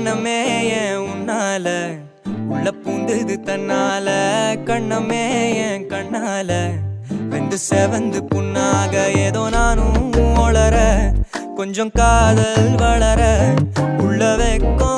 எண்ணமே ஏன் உன்னால உள்ள பூந்தது தன்னால கண்ணமே ஏன் கண்ணால வெந்து செவந்து புண்ணாக ஏதோ நானும் ஒளர கொஞ்சம் காதல் வளர உள்ள வெக்கம்